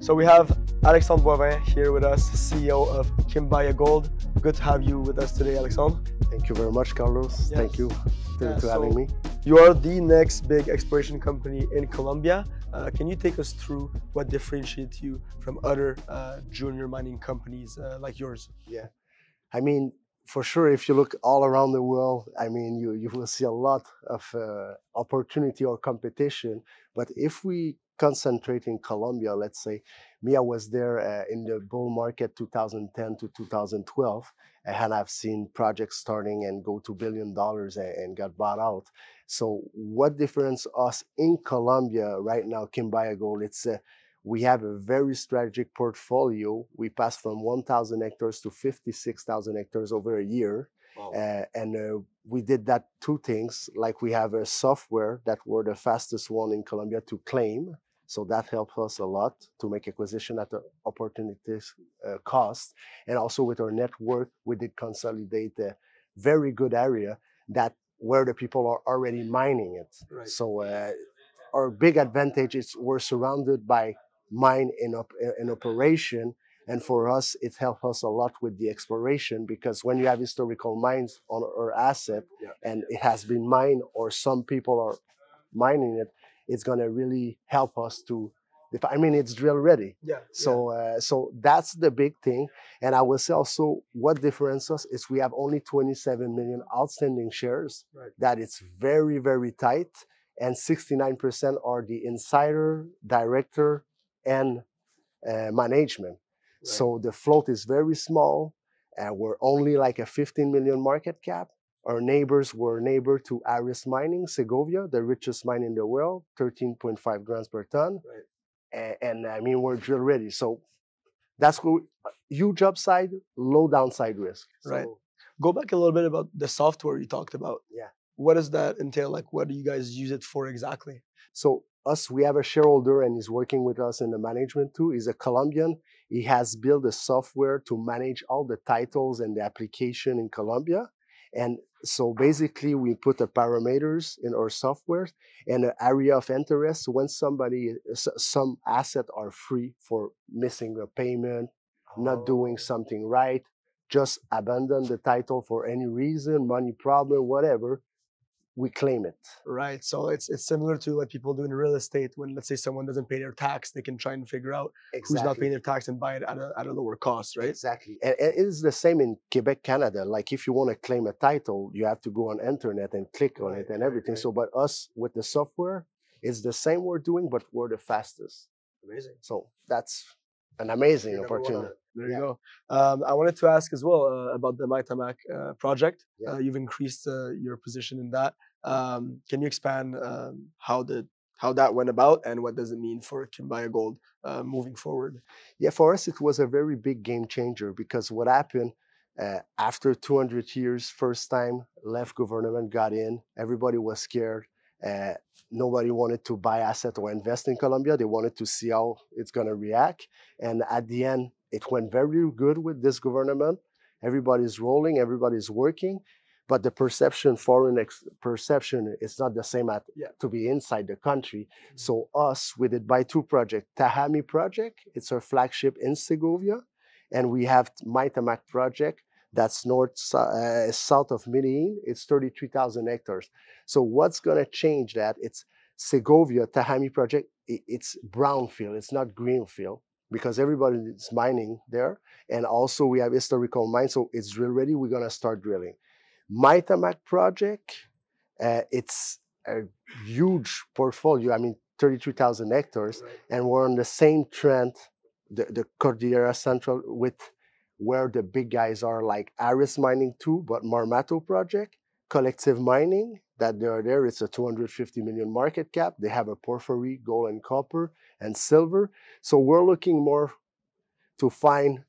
So we have Alexandre Boivin here with us, CEO of Quimbaya Gold. Good to have you with us today, Alexandre. Thank you very much, Carlos. Yes. Thank you to having me. You are the next big exploration company in Colombia. Can you take us through what differentiates you from other junior mining companies like yours? Yeah, I mean, for sure, if you look all around the world, I mean, you will see a lot of opportunity or competition. But if we concentrate in Colombia, let's say, I was there in the bull market 2010 to 2012, and I've seen projects starting and go to $1 billion and got bought out. So what differentiates us in Colombia right now, Quimbaya Gold, we have a very strategic portfolio. We passed from 1,000 hectares to 56,000 hectares over a year. Wow. We did that two things, like we have a software that we're the fastest one in Colombia to claim. So that helps us a lot to make acquisition at the opportunities cost. And also with our network, we did consolidate a very good area that where the people are already mining it. Right. So our big advantage is we're surrounded by mine in operation, and for us it helps us a lot with the exploration, because when you have historical mines on our asset, and it has been mined or some people are mining it, it's going to really help us to, I mean, it's drill ready. So that's the big thing. And I will say also what differentiates us is we have only 27 million outstanding shares. Right. That it's very, very tight, and 69% are the insider, director, and management. Right. So the float is very small, and we're only like a 15 million market cap. Our neighbors were neighbor to Aris Mining, Segovia, the richest mine in the world, 13.5 grams per ton. Right. And I mean, we're drill ready. So that's what huge upside, low downside risk. Right. Go back a little bit about the software you talked about. Yeah. What does that entail? Like, what do you guys use it for exactly? So we have a shareholder and he's working with us in the management too. He's a Colombian. He has built a software to manage all the titles and the application in Colombia. And so basically we put the parameters in our software and the area of interest. When some assets are free for missing a payment, not doing something right, just abandon the title for any reason, money problem, whatever, we claim it. Right. So it's similar to what people do in real estate. When, let's say, someone doesn't pay their tax, they can try and figure out who's not paying their tax and buy it at a lower cost, right? Exactly. And it is the same in Quebec, Canada. Like if you want to claim a title, you have to go on internet and click on it and everything. Right. So, but us with the software, it's the same we're doing, but we're the fastest. Amazing. So that's an amazing opportunity. There you go. I wanted to ask as well about the Maitamac project. Yeah. You've increased your position in that. Can you expand how that went about and what does it mean for Quimbaya Gold moving forward? Yeah, for us it was a very big game changer, because what happened after 200 years, first time left government got in, everybody was scared. Nobody wanted to buy asset or invest in Colombia. They wanted to see how it's going to react. And at the end, it went very good with this government. Everybody's rolling, everybody's working, but the perception, perception is not the same to be inside the country. Mm-hmm. So we did buy two projects. Tahami project, it's our flagship in Segovia. And we have Maitamac project, that's south of Medellin. It's 33,000 hectares. So what's going to change that? It's Segovia, Tahami project, it's brownfield, it's not greenfield, because everybody is mining there. And also we have historical mines, so it's drill ready. We're going to start drilling. Maitamac project, it's a huge portfolio. I mean, 33,000 hectares. Right. And we're on the same trend, the Cordillera Central, with where the big guys are, like Aris Mining too, but Marmato project, Collective Mining, that they're there. It's a 250 million market cap. They have a porphyry, gold and copper and silver. So we're looking more to find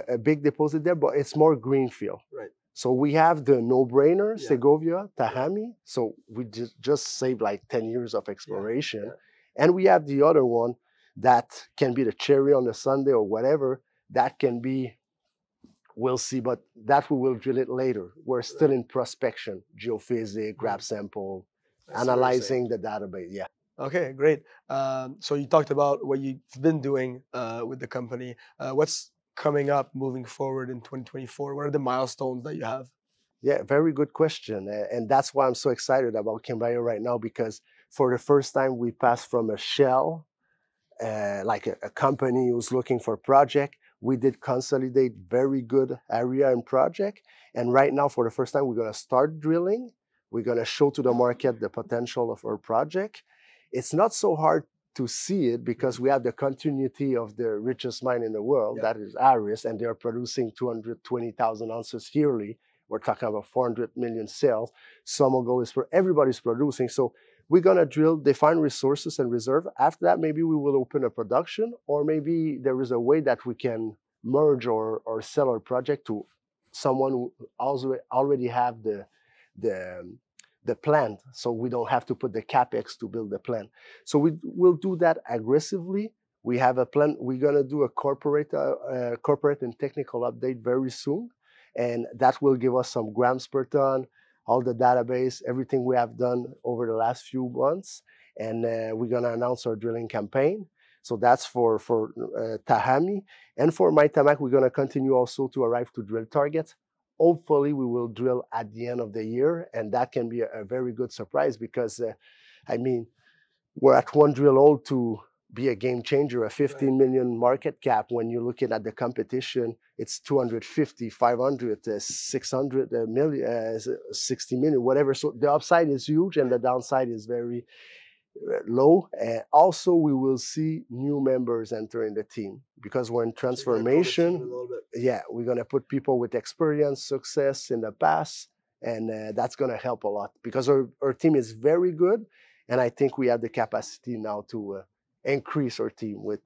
a big deposit there, but it's more greenfield. Right. So we have the no-brainer, Segovia, Tahami. So we just saved like 10 years of exploration. Yeah. And we have the other one that can be the cherry on the sundae or whatever. That can be, we'll see, but that we will drill it later. We're still in prospection, geophysics, grab sample, analyzing the database. Yeah. Okay, great. So you talked about what you've been doing with the company. What's coming up moving forward in 2024? What are the milestones that you have? Yeah, very good question. And that's why I'm so excited about Quimbaya right now, because for the first time we passed from a shell, like a company who's looking for project. We did consolidate very good area and project. And right now, for the first time, we're going to start drilling. We're going to show to the market the potential of our project. It's not so hard to see it because we have the continuity of the richest mine in the world, that is Aris, and they are producing 220,000 ounces yearly. We're talking about 400 million sales. SomoGold is everybody's producing. So we're going to drill, define resources and reserve. After that, maybe we will open a production, or maybe there is a way that we can merge or sell our project to someone who also already have the plant, so we don't have to put the capex to build the plant. So we'll do that aggressively. We have a plan. We're going to do a corporate and technical update very soon, and that will give us some grams per ton, all the database, everything we have done over the last few months, and we're going to announce our drilling campaign. So that's for Tahami. And for Maitamac, we're going to continue also to arrive to drill targets. Hopefully, we will drill at the end of the year, and that can be a very good surprise because, I mean, we're at one drill hole to be a game changer, a 15 million market cap. When you're looking at the competition, it's 250, 500, 600 million, 60 million, whatever. So the upside is huge and the downside is very low. Also, we will see new members entering the team because we're in transformation. Yeah, we're going to put people with experience, success in the past, and that's going to help a lot because our team is very good. And I think we have the capacity now to increase our team with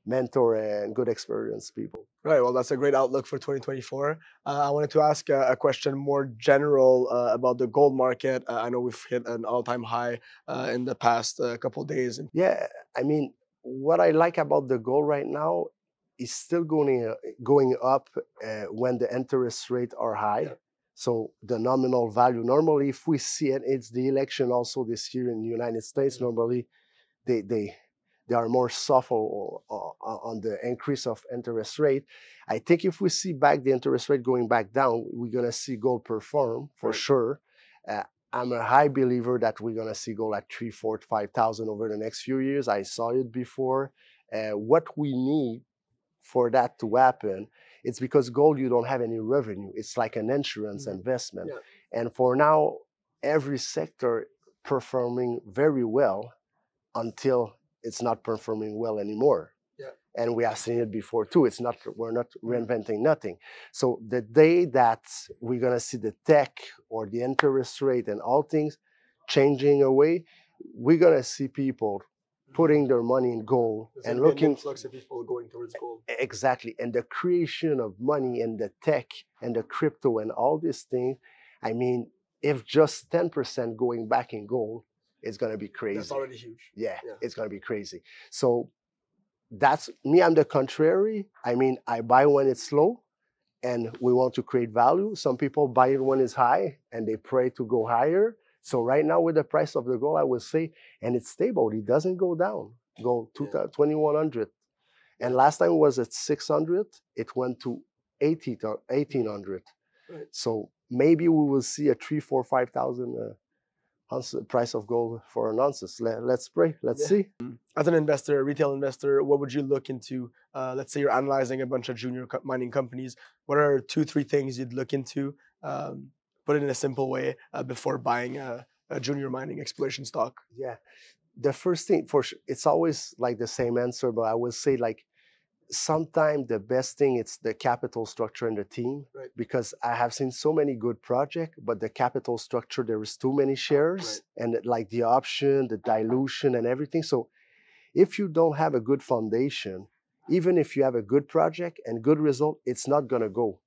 mentor and good experienced people. Right. Well, that's a great outlook for 2024. I wanted to ask a question more general about the gold market. I know we've hit an all-time high in the past couple of days. Yeah, I mean, what I like about the gold right now is still going up when the interest rates are high. Yeah. So the nominal value, normally if we see it, it's the election also this year in the United States, normally they are more soft on the increase of interest rate. I think if we see back the interest rate going back down, we're going to see gold perform for sure. I'm a high believer that we're going to see gold at 3,000, 4,000, 5,000 over the next few years. I saw it before. What we need for that to happen, it's because gold, you don't have any revenue. It's like an insurance investment. Yeah. And for now, every sector performing very well until it's not performing well anymore. Yeah. And we have seen it before too. We're not reinventing nothing. So the day that we're going to see the tech or the interest rate and all things changing away, we're going to see people putting their money in gold and looking. Influx of people going towards gold. Exactly. And the creation of money and the tech and the crypto and all these things, I mean, if just 10% going back in gold, it's going to be crazy. That's already huge. Yeah, it's going to be crazy. So that's me. I'm the contrary. I mean, I buy when it's low and we want to create value. Some people buy it when it's high and they pray to go higher. So right now with the price of the gold, I would say, and it's stable. It doesn't go down. Gold 2,100. And last time it was at 600. It went to 1,800. Right. So maybe we will see a 3,000, 4,000, 5,000 price of gold for an ounces. Let's pray. Let's see. As an investor, a retail investor, what would you look into? Let's say you're analyzing a bunch of junior mining companies. What are 2-3 things you'd look into? Put it in a simple way before buying a junior mining exploration stock. Yeah, the first thing for sure, it's always like the same answer, but I will say like sometimes the best thing it's the capital structure in the team, right? Because I have seen so many good projects, but the capital structure, there is too many shares, right? And like the option, the dilution and everything. So if you don't have a good foundation, even if you have a good project and good result, it's not going to go.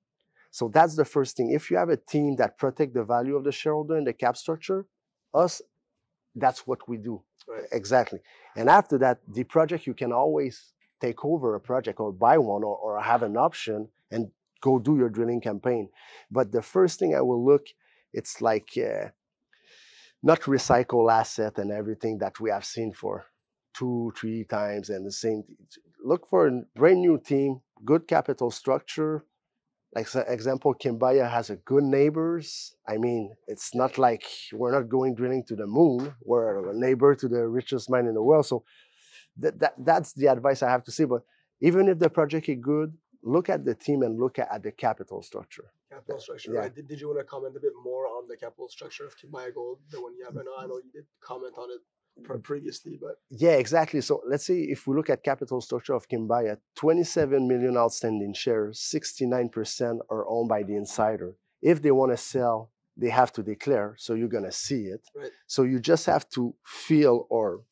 So that's the first thing. If you have a team that protect the value of the shareholder and the cap structure, that's what we do. Right. Exactly. And after that, the project, you can always take over a project or buy one or have an option and go do your drilling campaign. But the first thing I will look, it's like not recycle asset and everything that we have seen for 2-3 times and the same. Look for a brand new team, good capital structure. Like for example, Quimbaya has a good neighbors. I mean, it's not like we're not going drilling to the moon. We're a neighbor to the richest mine in the world. So that's the advice I have to say. But even if the project is good, look at the team and look at the capital structure. Capital structure, Yeah. right? Did you want to comment a bit more on the capital structure of Quimbaya Gold, the one you have right now? I know you did comment on it previously, but yeah, exactly. So let's say if we look at capital structure of Quimbaya, 27 million outstanding shares, 69% are owned by the insider. If they want to sell, they have to declare, so you're gonna see it. Right. So you just have to feel or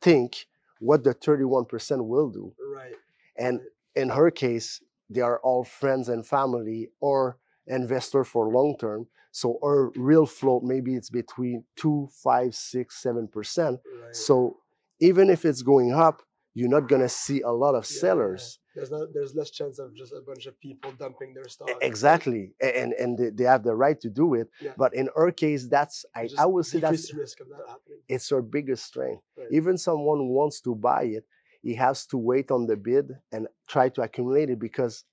think what the 31% will do. right. And right. in her case, they are all friends and family or investor for long term. So our real float, maybe it's between 2, 5, 6, 7%. Right. So even if it's going up, you're not gonna see a lot of sellers. There's less chance of just a bunch of people dumping their stock. Exactly, and they have the right to do it. Yeah. But in our case, that's I would say that's the risk of that happening. It's our biggest strength. Right. Even someone who wants to buy it, he has to wait on the bid and try to accumulate it, because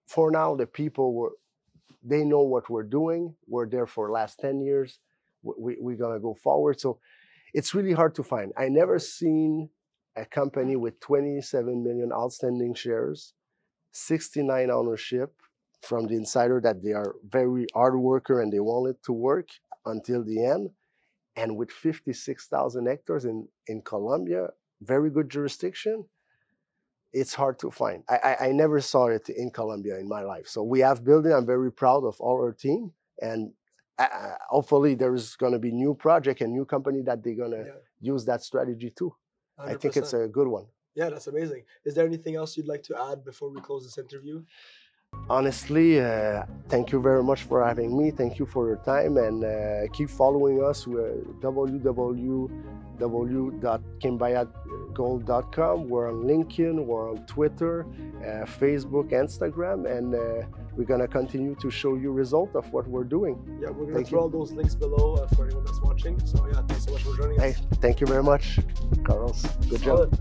for now the people they know what we're doing. We're there for the last 10 years. We're gonna go forward. So it's really hard to find. I never seen a company with 27 million outstanding shares, 69 ownership from the insider that they are very hard worker and they want it to work until the end, and with 56,000 hectares in Colombia, very good jurisdiction. It's hard to find. I never saw it in Colombia in my life. So we have built it. I'm very proud of all our team, and hopefully there is going to be new project and new company that they're going to use that strategy too. 100%. I think it's a good one. Yeah, that's amazing. Is there anything else you'd like to add before we close this interview? Honestly, thank you very much for having me. Thank you for your time, and keep following us with www.quimbayagold.com. We're on LinkedIn, we're on Twitter, Facebook, Instagram, and we're gonna continue to show you results of what we're doing. Yeah, we're gonna throw all those links below for anyone that's watching. So yeah, thanks so much for joining us. Hey, thank you very much, Carlos. Good job.